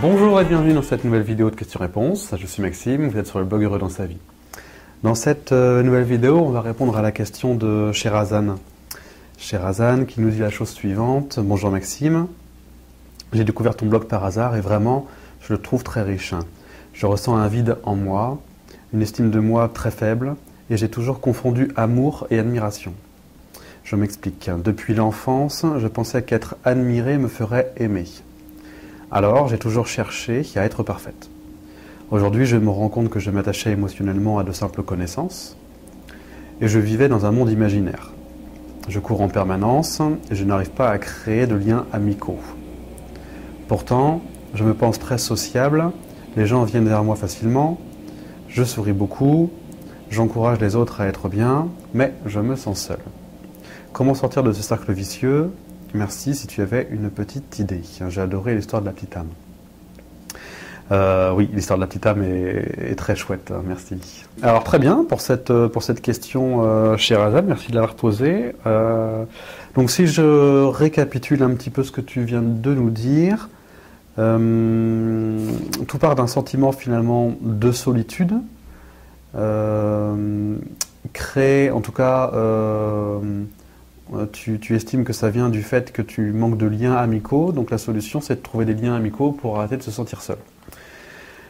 Bonjour et bienvenue dans cette nouvelle vidéo de questions-réponses. Je suis Maxime, vous êtes sur le blog Heureux dans sa vie. Dans cette nouvelle vidéo, on va répondre à la question de Sherazan. Sherazan qui nous dit la chose suivante. Bonjour Maxime, j'ai découvert ton blog par hasard et vraiment, je le trouve très riche. Je ressens un vide en moi, une estime de moi très faible et j'ai toujours confondu amour et admiration. Je m'explique. Depuis l'enfance, je pensais qu'être admiré me ferait aimer. Alors, j'ai toujours cherché à être parfaite. Aujourd'hui, je me rends compte que je m'attachais émotionnellement à de simples connaissances et je vivais dans un monde imaginaire. Je cours en permanence et je n'arrive pas à créer de liens amicaux. Pourtant, je me pense très sociable, les gens viennent vers moi facilement, je souris beaucoup, j'encourage les autres à être bien, mais je me sens seul. Comment sortir de ce cercle vicieux ? Merci si tu avais une petite idée. J'ai adoré l'histoire de la petite âme. Oui, l'histoire de la petite âme est très chouette, merci. Alors très bien pour cette question Sherazan, merci de l'avoir posée. Donc si je récapitule un petit peu ce que tu viens de nous dire, tout part d'un sentiment finalement de solitude, créé en tout cas... Tu estimes que ça vient du fait que tu manques de liens amicaux, donc la solution c'est de trouver des liens amicaux pour arrêter de se sentir seul.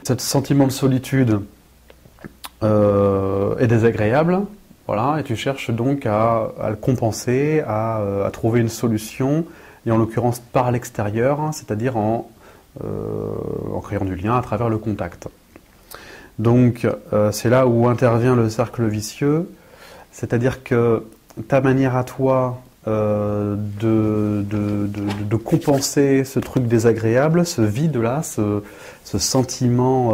Ce sentiment de solitude est désagréable, voilà, et tu cherches donc à le compenser, à trouver une solution, et en l'occurrence par l'extérieur, hein, c'est-à-dire en créant du lien à travers le contact. Donc c'est là où intervient le cercle vicieux, c'est-à-dire que ta manière à toi de compenser ce truc désagréable, ce vide-là, ce sentiment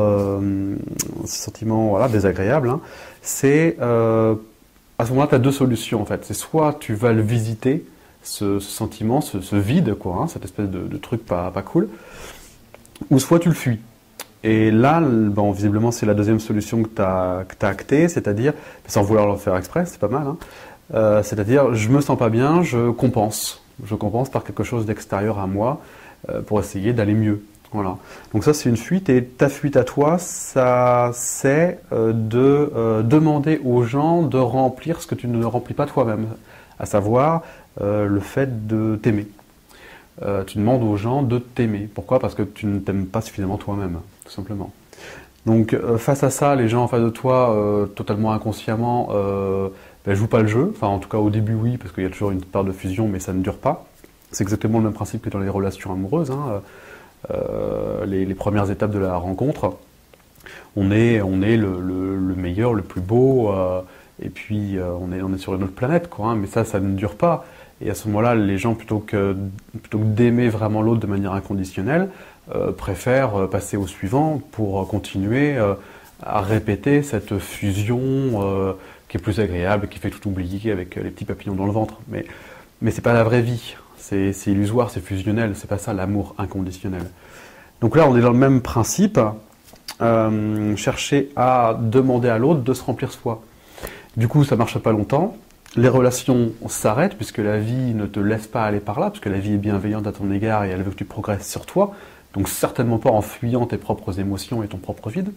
voilà, désagréable, hein, c'est à ce moment-là, tu as deux solutions en fait. C'est soit tu vas le visiter, ce sentiment, ce vide, quoi, hein, cette espèce de truc pas cool, ou soit tu le fuis. Et là, bon, visiblement, c'est la deuxième solution que tu as actée, c'est-à-dire, sans vouloir le faire exprès, c'est pas mal, hein, c'est-à-dire, je me sens pas bien, je compense par quelque chose d'extérieur à moi pour essayer d'aller mieux. Voilà. Donc ça, c'est une fuite, et ta fuite à toi, ça, c'est de demander aux gens de remplir ce que tu ne remplis pas toi-même, à savoir le fait de t'aimer. Tu demandes aux gens de t'aimer. Pourquoi ? Parce que tu ne t'aimes pas suffisamment toi-même, tout simplement. Donc face à ça, les gens en face de toi, totalement inconsciemment, jouent pas le jeu. Enfin, en tout cas, au début, oui, parce qu'il y a toujours une part de fusion, mais ça ne dure pas. C'est exactement le même principe que dans les relations amoureuses. Hein. Les premières étapes de la rencontre, on est le meilleur, le plus beau, et puis on est sur une autre planète, quoi. Hein, mais ça ne dure pas. Et à ce moment-là, les gens, plutôt que d'aimer vraiment l'autre de manière inconditionnelle, préfèrent passer au suivant pour continuer à répéter cette fusion qui est plus agréable, qui fait tout oublier avec les petits papillons dans le ventre. Mais c'est pas la vraie vie, c'est illusoire, c'est fusionnel, c'est pas ça l'amour inconditionnel. Donc là, on est dans le même principe, chercher à demander à l'autre de se remplir soi. Du coup, ça marche pas longtemps. Les relations s'arrêtent puisque la vie ne te laisse pas aller par là, puisque la vie est bienveillante à ton égard et elle veut que tu progresses sur toi, donc certainement pas en fuyant tes propres émotions et ton propre vide.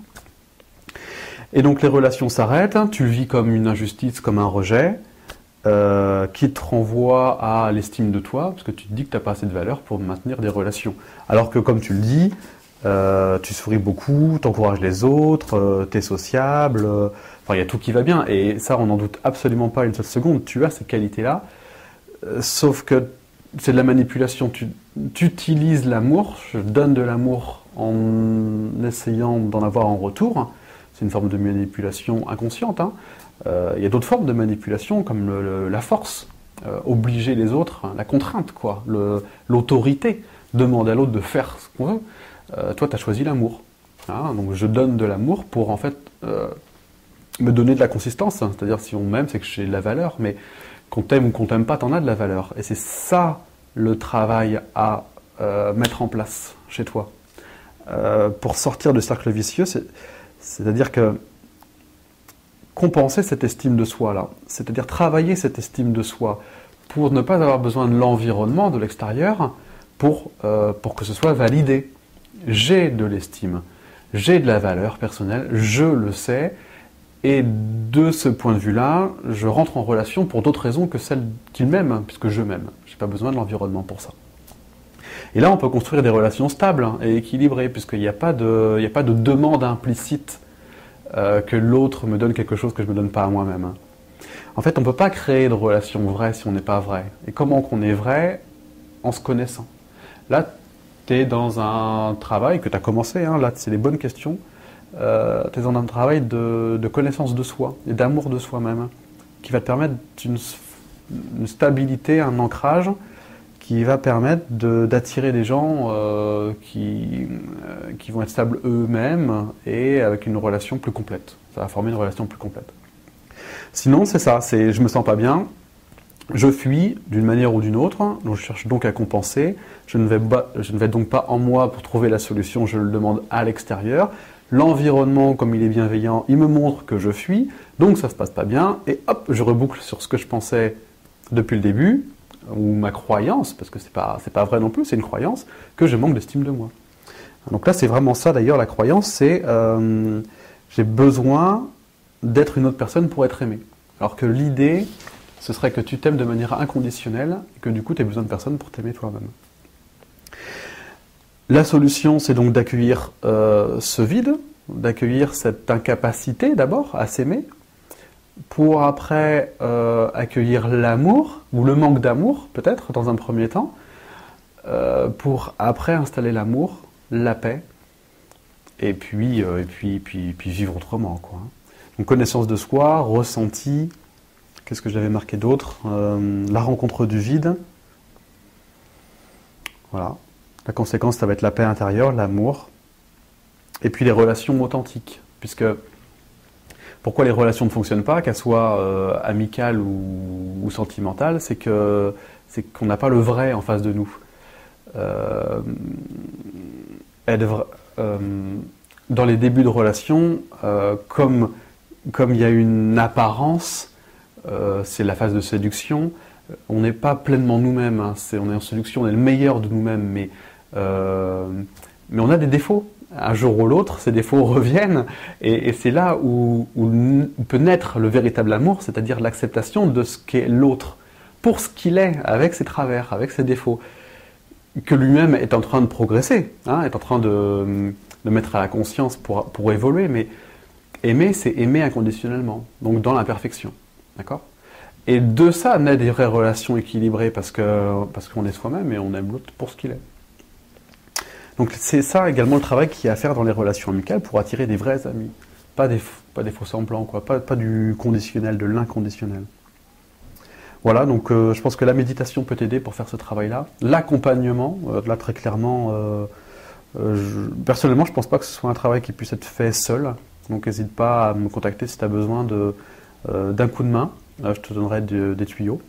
Et donc les relations s'arrêtent, tu le vis comme une injustice, comme un rejet, qui te renvoie à l'estime de toi, parce que tu te dis que tu n'as pas assez de valeur pour maintenir des relations. Alors que comme tu le dis, tu souris beaucoup, tu encourages les autres, tu es sociable, enfin il y a tout qui va bien, et ça on n'en doute absolument pas une seule seconde, tu as ces qualités-là, sauf que c'est de la manipulation, tu utilises l'amour, je donne de l'amour en essayant d'en avoir en retour, c'est une forme de manipulation inconsciente, hein. Il y a d'autres formes de manipulation comme la force, obliger les autres, hein, la contrainte, quoi, l'autorité, demander à l'autre de faire ce qu'on veut. Toi, tu as choisi l'amour. Hein, donc je donne de l'amour pour en fait me donner de la consistance. Hein, c'est-à-dire si on m'aime, c'est que j'ai de la valeur, mais qu'on t'aime ou qu'on t'aime pas, t'en as de la valeur. Et c'est ça le travail à mettre en place chez toi. Pour sortir du cercle vicieux, c'est-à-dire que compenser cette estime de soi-là, c'est-à-dire travailler cette estime de soi pour ne pas avoir besoin de l'environnement, de l'extérieur, pour que ce soit validé. j'ai de l'estime, j'ai de la valeur personnelle, je le sais, et de ce point de vue-là, je rentre en relation pour d'autres raisons que celles qu'il m'aime, puisque je m'aime. Je n'ai pas besoin de l'environnement pour ça. Et là, on peut construire des relations stables et équilibrées, puisqu'il n'y a pas de demande implicite que l'autre me donne quelque chose que je ne me donne pas à moi-même. En fait, on ne peut pas créer de relations vraies si on n'est pas vrai. Et comment qu'on est vrai? En se connaissant. Là, tu es dans un travail que tu as commencé, hein, là, c'est les bonnes questions. Tu es dans un travail de connaissance de soi et d'amour de soi-même qui va te permettre une stabilité, un ancrage qui va permettre d'attirer des gens qui vont être stables eux-mêmes et avec une relation plus complète. Ça va former une relation plus complète. Sinon, c'est ça, je me sens pas bien, je fuis d'une manière ou d'une autre, donc je cherche donc à compenser, je ne vais donc pas en moi pour trouver la solution, je le demande à l'extérieur. L'environnement, comme il est bienveillant, il me montre que je fuis, donc ça se passe pas bien, et hop, je reboucle sur ce que je pensais depuis le début, ou ma croyance, parce que c'est pas vrai non plus, c'est une croyance, que je manque d'estime de moi. Donc là, c'est vraiment ça d'ailleurs, la croyance, c'est j'ai besoin d'être une autre personne pour être aimé. Alors que l'idée, ce serait que tu t'aimes de manière inconditionnelle, et que du coup, tu n'as besoin de personne pour t'aimer toi-même. La solution, c'est donc d'accueillir ce vide, d'accueillir cette incapacité d'abord à s'aimer, pour après accueillir l'amour, ou le manque d'amour, peut-être, dans un premier temps, pour après installer l'amour, la paix, et puis vivre autrement, quoi. Donc connaissance de soi, ressenti, qu'est-ce que j'avais marqué d'autre, la rencontre du vide, voilà. La conséquence, ça va être la paix intérieure, l'amour, et puis les relations authentiques, puisque pourquoi les relations ne fonctionnent pas, qu'elles soient amicales ou sentimentales, c'est qu'on n'a pas le vrai en face de nous. Dans les débuts de relation, comme il y a une apparence, c'est la phase de séduction, on n'est pas pleinement nous-mêmes, hein, on est en séduction, on est le meilleur de nous-mêmes, mais on a des défauts. Un jour ou l'autre, ces défauts reviennent, et c'est là où peut naître le véritable amour, c'est-à-dire l'acceptation de ce qu'est l'autre, pour ce qu'il est, avec ses travers, avec ses défauts, que lui-même est en train de progresser, hein, est en train de mettre à la conscience pour évoluer, mais aimer, c'est aimer inconditionnellement, donc dans l'imperfection, d'accord? Et de ça naît des vraies relations équilibrées, parce qu'on est soi-même et on aime l'autre pour ce qu'il est. Donc c'est ça également le travail qu'il y a à faire dans les relations amicales pour attirer des vrais amis. Pas des faux semblants, quoi. Pas du conditionnel, de l'inconditionnel. Voilà, donc je pense que la méditation peut t'aider pour faire ce travail-là. L'accompagnement, là très clairement, personnellement je ne pense pas que ce soit un travail qui puisse être fait seul. Donc n'hésite pas à me contacter si tu as besoin d'un coup de main. Je te donnerai des tuyaux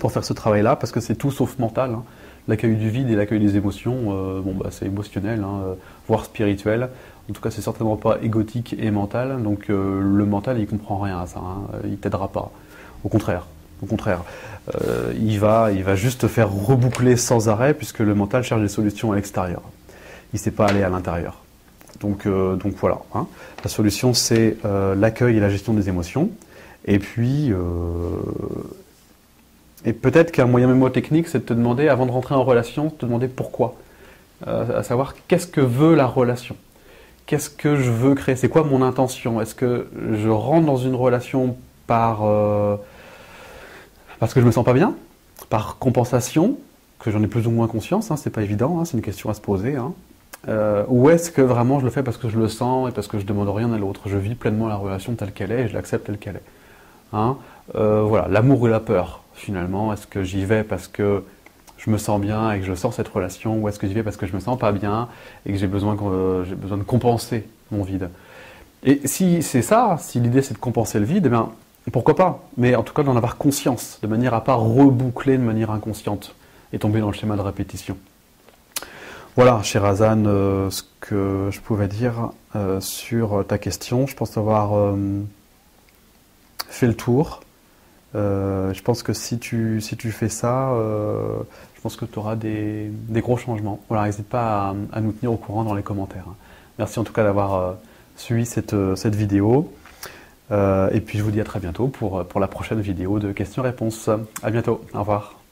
pour faire ce travail-là, parce que c'est tout sauf mental, hein. L'accueil du vide et l'accueil des émotions, c'est émotionnel, hein, voire spirituel. En tout cas, c'est certainement pas égotique et mental. Donc le mental, il comprend rien à ça. Hein, il t'aidera pas. Au contraire, il va juste te faire reboucler sans arrêt, puisque le mental cherche des solutions à l'extérieur. Il ne sait pas aller à l'intérieur. Donc voilà. Hein. La solution, c'est l'accueil et la gestion des émotions. Et puis et peut-être qu'un moyen mémotechnique, c'est de te demander, avant de rentrer en relation, de te demander pourquoi. À savoir, qu'est-ce que veut la relation? Qu'est-ce que je veux créer? C'est quoi mon intention? Est-ce que je rentre dans une relation parce que je me sens pas bien? Par compensation? Que j'en ai plus ou moins conscience, hein, c'est pas évident, hein, c'est une question à se poser. Hein. Ou est-ce que vraiment je le fais parce que je le sens et parce que je demande rien à l'autre? Je vis pleinement la relation telle qu'elle est et je l'accepte telle qu'elle est. Hein. Voilà, l'amour ou la peur, finalement. Est-ce que j'y vais parce que je me sens bien et que je sens cette relation, ou est-ce que j'y vais parce que je me sens pas bien et que j'ai besoin de compenser mon vide? Et si c'est ça, si l'idée c'est de compenser le vide, eh bien, pourquoi pas? Mais en tout cas d'en avoir conscience, de manière à pas reboucler de manière inconsciente et tomber dans le schéma de répétition. Voilà, cher Hazan, ce que je pouvais dire sur ta question. Je pense avoir fait le tour. Je pense que si tu fais ça, je pense que tu auras des gros changements. Voilà, n'hésite pas à nous tenir au courant dans les commentaires. Merci en tout cas d'avoir suivi cette vidéo. Et puis je vous dis à très bientôt pour la prochaine vidéo de questions-réponses. À bientôt, au revoir.